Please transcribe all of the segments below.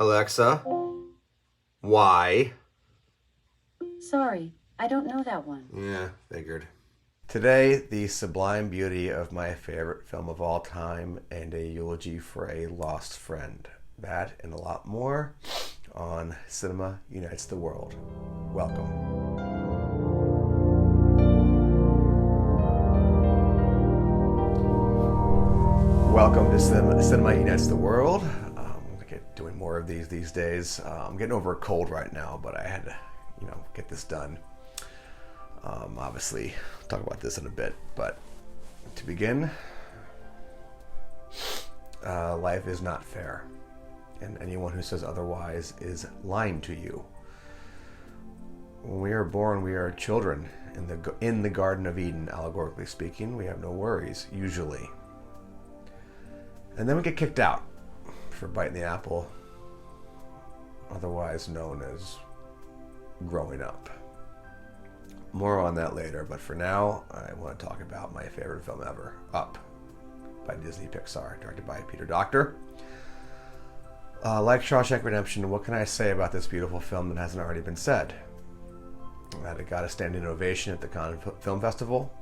Alexa, why? Sorry, I don't know that one. Yeah, figured. Today, the sublime beauty of my favorite film of all time and a eulogy for a lost friend. That and a lot more on Cinema Unites the World. Welcome. Welcome to Cinema Unites the World. I get doing more of these days. I'm getting over a cold right now, but I had to, get this done. Obviously, I'll talk about this in a bit, but to begin, life is not fair, and anyone who says otherwise is lying to you. When we are born, we are children in the Garden of Eden, allegorically speaking. We have no worries, usually. And then we get kicked out for biting the apple, otherwise known as growing up. More on that later, but for now, I want to talk about my favorite film ever, Up, by Disney PIxar, directed by Peter Docter. Like Shawshank Redemption, what can I say about this beautiful film that hasn't already been said? That it got a standing ovation at the Cannes Film Festival,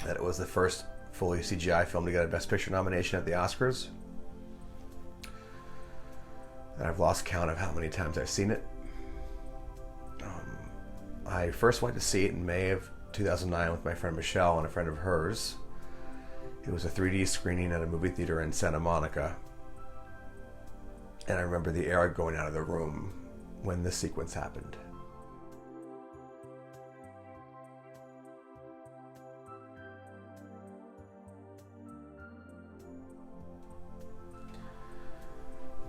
that it was the first fully CGI film to get a Best Picture nomination at the Oscars, and I've lost count of how many times I've seen it. I first went to see it in May of 2009 with my friend Michelle and a friend of hers. It was a 3D screening at a movie theater in Santa Monica, and I remember the air going out of the room when this sequence happened.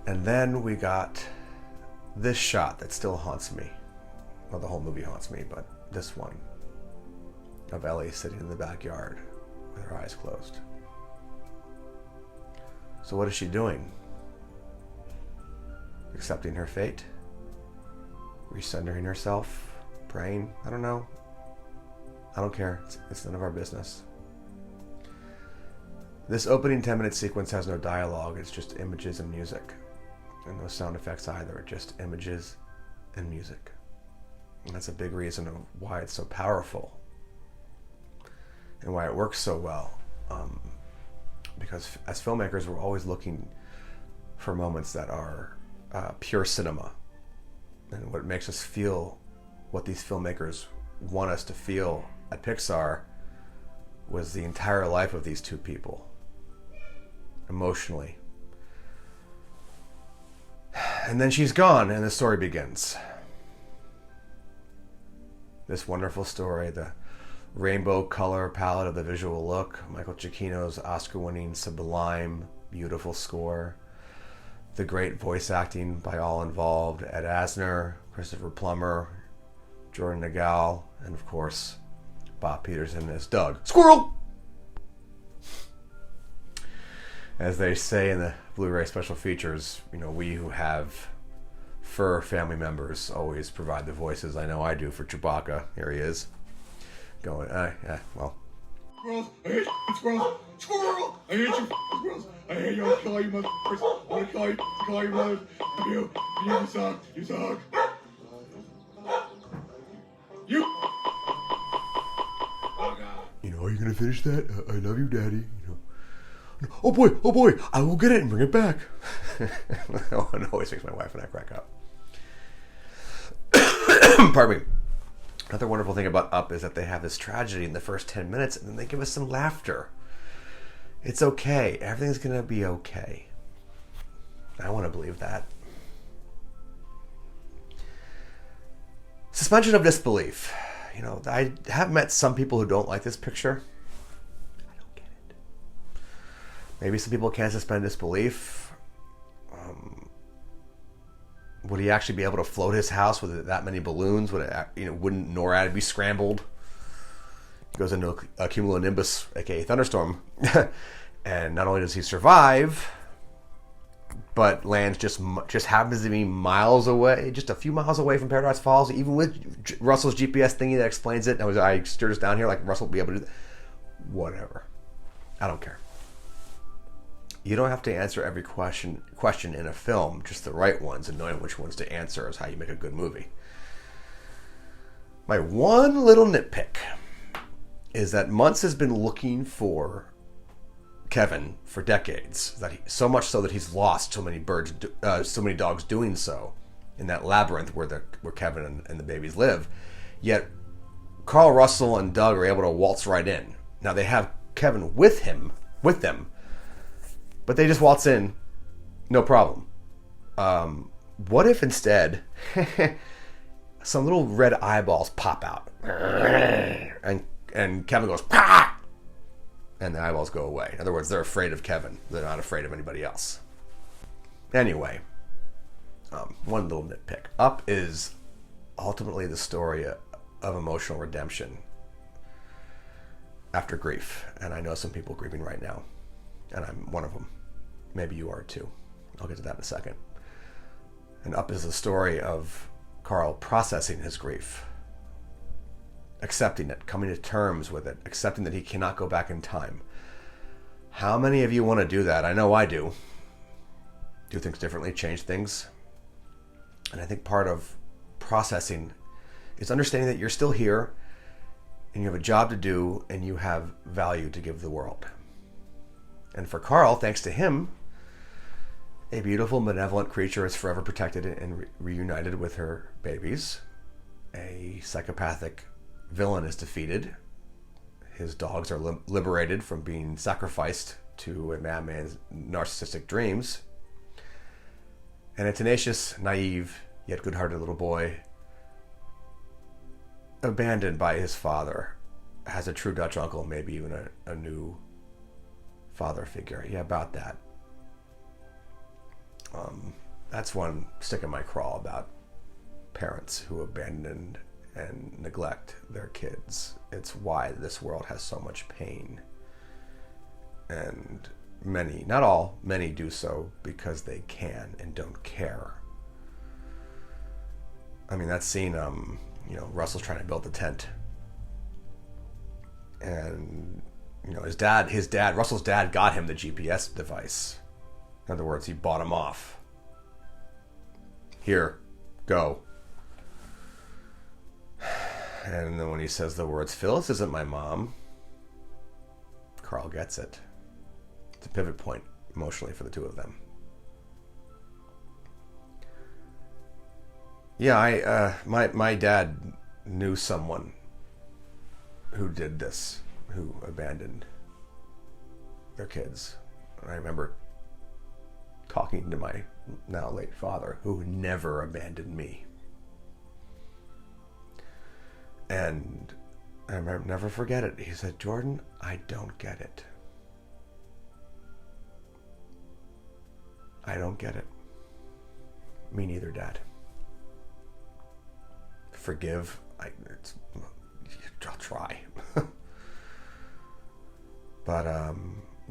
And then we got this shot that still haunts me. Well, the whole movie haunts me, but this one of Ellie sitting in the backyard with her eyes closed. So what is she doing? Accepting her fate? Recentering herself? Praying? I don't know. I don't care. It's none of our business. This opening 10-minute sequence has no dialogue. It's just images and music. And no sound effects either, just images and music. And that's a big reason of why it's so powerful and why it works so well. Because as filmmakers, we're always looking for moments that are pure cinema. And what makes us feel what these filmmakers want us to feel at PIxar was the entire life of these two people, emotionally. And then she's gone, and the story begins. This wonderful story, the rainbow color palette of the visual look, Michael Giacchino's Oscar-winning, sublime, beautiful score, the great voice acting by all involved, Ed Asner, Christopher Plummer, Jordan Nagel, and of course, Bob Peterson as Doug. Squirrel! As they say in the Blu-ray special features, we who have fur family members always provide the voices. I know I do for Chewbacca. Here he is. Going, well. Squirrels! I hate you, squirrels! Squirrel! I hate you, squirrels! I hate you, I'll kill you, motherfuckers! I'm gonna call you mother. You suck! You suck! You! Oh, God. Are you gonna finish that? I love you, Daddy. Oh boy, I will get it and bring it back. It always makes my wife and I crack up. Pardon me. Another wonderful thing about Up is that they have this tragedy in the first 10 minutes and then they give us some laughter. It's okay. Everything's going to be okay. I want to believe that. Suspension of disbelief. I have met some people who don't like this picture. Maybe some people can't suspend disbelief. Would he actually be able to float his house with that many balloons? Would it, wouldn't NORAD be scrambled? He goes into a cumulonimbus, aka thunderstorm, and not only does he survive, but lands just happens to be miles away, just a few miles away from Paradise Falls. Even with Russell's GPS thingy that explains it, I steered us down here like Russell would be able to do that. Whatever. I don't care. You don't have to answer every question in a film, just the right ones, and knowing which ones to answer is how you make a good movie. My one little nitpick is that Muntz has been looking for Kevin for decades, so much so that he's lost so many dogs doing so in that labyrinth where Kevin and the babies live. Yet Carl Russell and Doug are able to waltz right in. Now they have Kevin with them, but they just waltz in, no problem. What if instead some little red eyeballs pop out, and Kevin goes, "Pah!" and the eyeballs go away. In other words, they're afraid of Kevin. They're not afraid of anybody else. Anyway, one little nitpick. Up is ultimately the story of emotional redemption after grief. And I know some people grieving right now, and I'm one of them. Maybe you are too. I'll get to that in a second. And Up is the story of Carl processing his grief, accepting it, coming to terms with it, accepting that he cannot go back in time. How many of you want to do that? I know I do. Do things differently, change things. And I think part of processing is understanding that you're still here and you have a job to do and you have value to give the world. And for Carl, thanks to him, a beautiful, benevolent creature is forever protected and reunited with her babies. A psychopathic villain is defeated. His dogs are liberated from being sacrificed to a madman's narcissistic dreams. And a tenacious, naive, yet good-hearted little boy, abandoned by his father, has a true Dutch uncle, maybe even a new father figure. Yeah, about that. That's one stick in my craw about parents who abandon and neglect their kids. It's why this world has so much pain. And many, not all, many do so because they can and don't care. I mean, that scene, Russell's trying to build the tent. And, his dad, Russell's dad got him the GPS device. In other words, he bought him off. Here, go. And then when he says the words, "Phyllis isn't my mom," Carl gets it. It's a pivot point emotionally for the two of them. Yeah, my dad knew someone who did this, who abandoned their kids. And I remember talking to my now late father, who never abandoned me. And I never forget it. He said, "Jordan, I don't get it. I don't get it." Me neither, Dad. Forgive. I'll try. But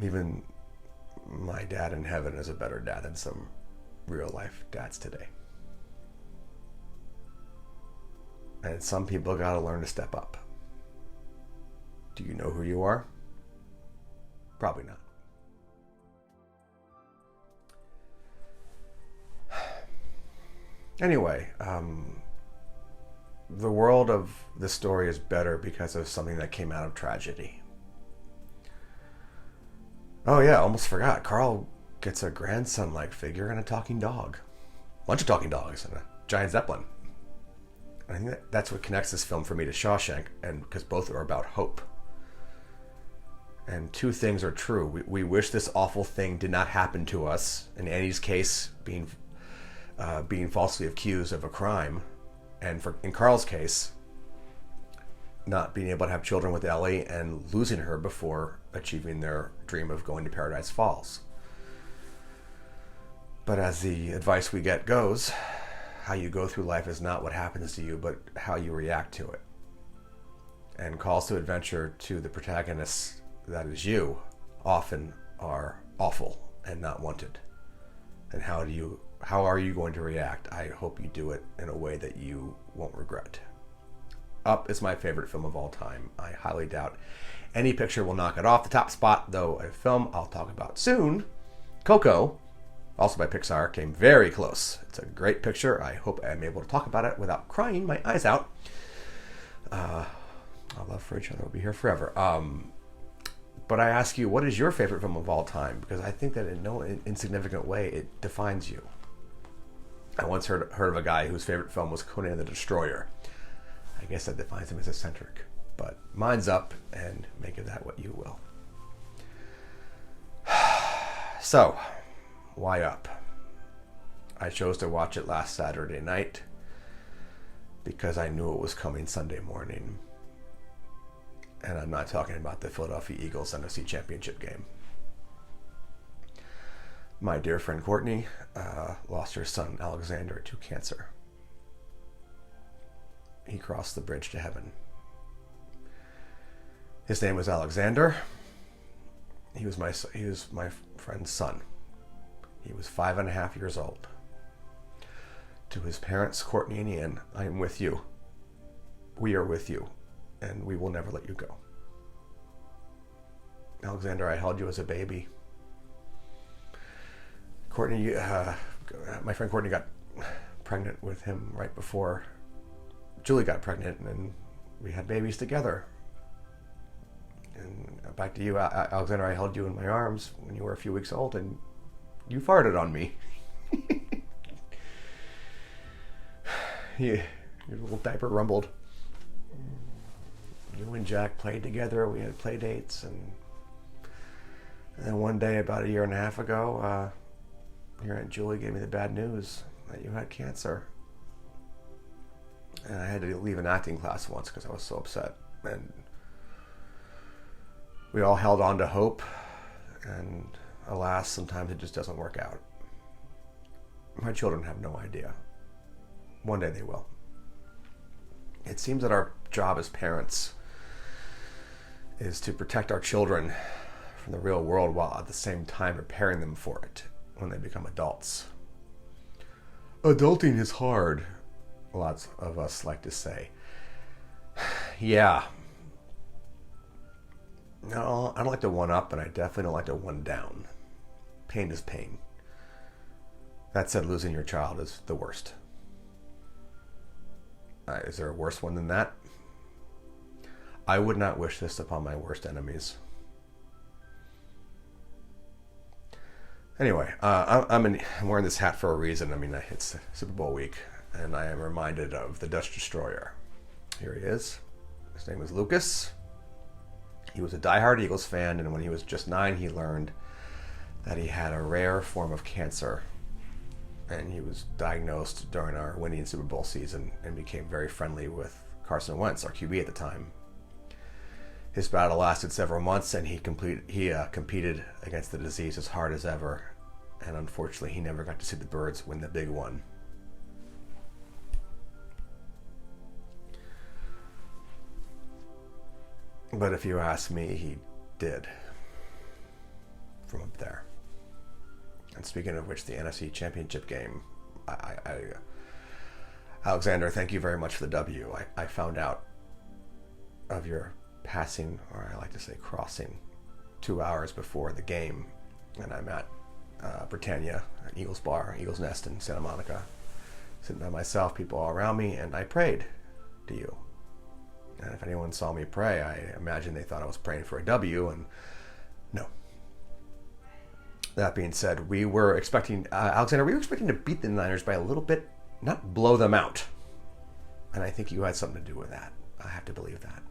even my dad in heaven is a better dad than some real life dads today. And some people gotta learn to step up. Do you know who you are? Probably not. Anyway, the world of this story is better because of something that came out of tragedy. Oh yeah, almost forgot. Carl gets a grandson-like figure and a talking dog. A bunch of talking dogs and a giant Zeppelin. I think that's what connects this film for me to Shawshank, and because both are about hope. And two things are true. We wish this awful thing did not happen to us. In Annie's case, being falsely accused of a crime, and in Carl's case, not being able to have children with Ellie and losing her before achieving their dream of going to Paradise Falls. But as the advice we get goes, how you go through life is not what happens to you, but how you react to it. And calls to adventure to the protagonists, that is you, often are awful and not wanted. And how are you going to react? I hope you do it in a way that you won't regret. Up is my favorite film of all time. I highly doubt any picture will knock it off the top spot, though a film I'll talk about soon Coco, also by Pixar, came very close. It's a great picture. I hope I'm able to talk about it without crying my eyes out. Our love for each other will be here forever. But I ask you, what is your favorite film of all time? Because I think that in no insignificant way, it defines you. I once heard of a guy whose favorite film was Conan the Destroyer. I guess that defines him as eccentric. But mine's Up, and make of that what you will. So, why Up? I chose to watch it last Saturday night because I knew it was coming Sunday morning. And I'm not talking about the Philadelphia Eagles NFC Championship game. My dear friend Courtney lost her son Alexander to cancer. He crossed the bridge to heaven. His name was Alexander. He was my friend's son. He was 5.5 years old. To his parents, Courtney and Ian, I am with you. We are with you, and we will never let you go. Alexander, I held you as a baby. Courtney, my friend Courtney got pregnant with him right before Julie got pregnant, and then we had babies together. And back to you, Alexander, I held you in my arms when you were a few weeks old, and you farted on me. Your little diaper rumbled. You and Jack played together. We had play dates, and then one day, about 1.5 years ago, your Aunt Julie gave me the bad news that you had cancer. And I had to leave an acting class once because I was so upset. And we all held on to hope, and alas, sometimes it just doesn't work out. My children have no idea. One day they will. It seems that our job as parents is to protect our children from the real world while at the same time preparing them for it when they become adults. Adulting is hard, lots of us like to say. Yeah. No, I don't like to one up, and I definitely don't like to one down. Pain is pain. That said, losing your child is the worst. Is there a worse one than that? I would not wish this upon my worst enemies. Anyway, I'm wearing this hat for a reason. I mean, it's Super Bowl week, and I am reminded of the Dutch Destroyer. Here he is. His name is Lucas. He was a diehard Eagles fan, and when he was just 9, he learned that he had a rare form of cancer. And he was diagnosed during our winning Super Bowl season and became very friendly with Carson Wentz, our QB at the time. His battle lasted several months, and he competed against the disease as hard as ever. And unfortunately, he never got to see the Birds win the big one. But if you ask me, he did. From up there. And speaking of which, the NFC Championship game, Alexander, thank you very much for the W. I found out of your passing, or I like to say crossing, 2 hours before the game. And I'm at Britannia, Eagles Bar, Eagles Nest in Santa Monica, sitting by myself, people all around me, and I prayed to you. And if anyone saw me pray, I imagine they thought I was praying for a W, and no. That being said, we were expecting, Alexander, we were expecting to beat the Niners by a little bit, not blow them out. And I think you had something to do with that. I have to believe that.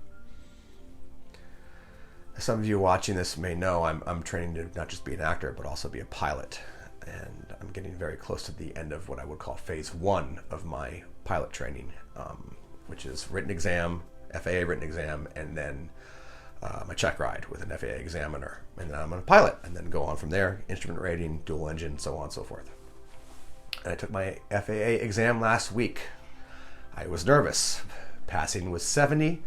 Some of you watching this may know I'm training to not just be an actor, but also be a pilot. And I'm getting very close to the end of what I would call phase 1 of my pilot training, which is written exam, FAA written exam, and then my check ride with an FAA examiner. And then I'm going to pilot, and then go on from there, instrument rating, dual engine, so on and so forth. And I took my FAA exam last week. I was nervous. Passing was 70.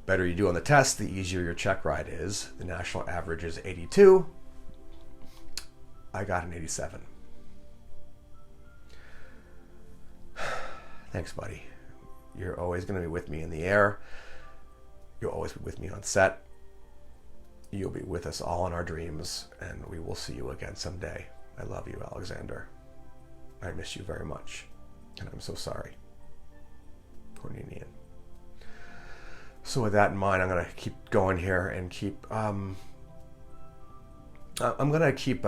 Better you do on the test, the easier your check ride is. The national average is 82. I got an 87. Thanks, buddy. You're always going to be with me in the air. You'll always be with me on set. You'll be with us all in our dreams, and we will see you again someday. I love you, Alexander. I miss you very much, and I'm so sorry. Cornelian. So with that in mind, I'm going to keep going here and keep... I'm going to keep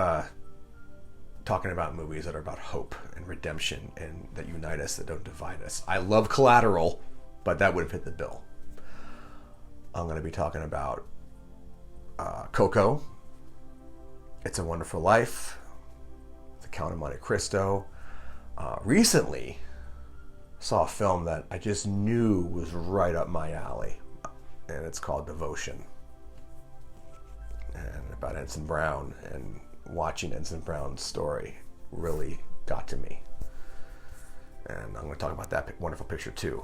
talking about movies that are about hope and redemption and that unite us, that don't divide us. I love Collateral, but that wouldn't fit the bill. I'm going to be talking about Coco, It's a Wonderful Life, The Count of Monte Cristo. Recently saw a film that I just knew was right up my alley, and it's called Devotion, and about Ensign Brown, and watching Ensign Brown's story really got to me, and I'm going to talk about that wonderful picture too.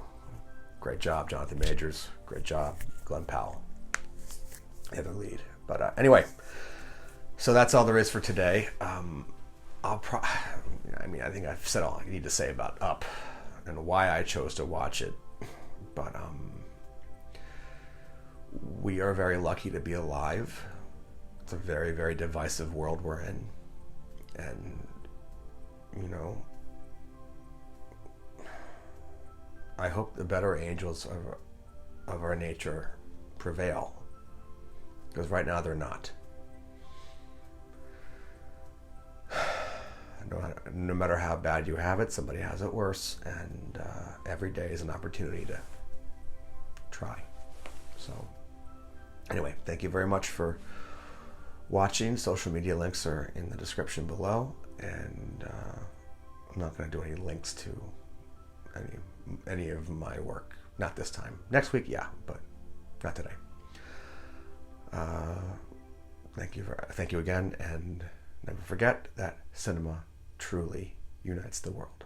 Great job, Jonathan Majors. Great job, Glenn Powell, the other lead. But anyway, so that's all there is for today. I think I've said all I need to say about Up and why I chose to watch it. But we are very lucky to be alive. It's a very, very divisive world we're in. And, I hope the better angels of our nature prevail. Because right now they're not. No matter how bad you have it, somebody has it worse. And every day is an opportunity to try. So, anyway, thank you very much for watching. Social media links are in the description below. And I'm not going to do any links to any of my work. Not this time. Next week, yeah, but not today. Thank you again, and never forget that cinema truly unites the world.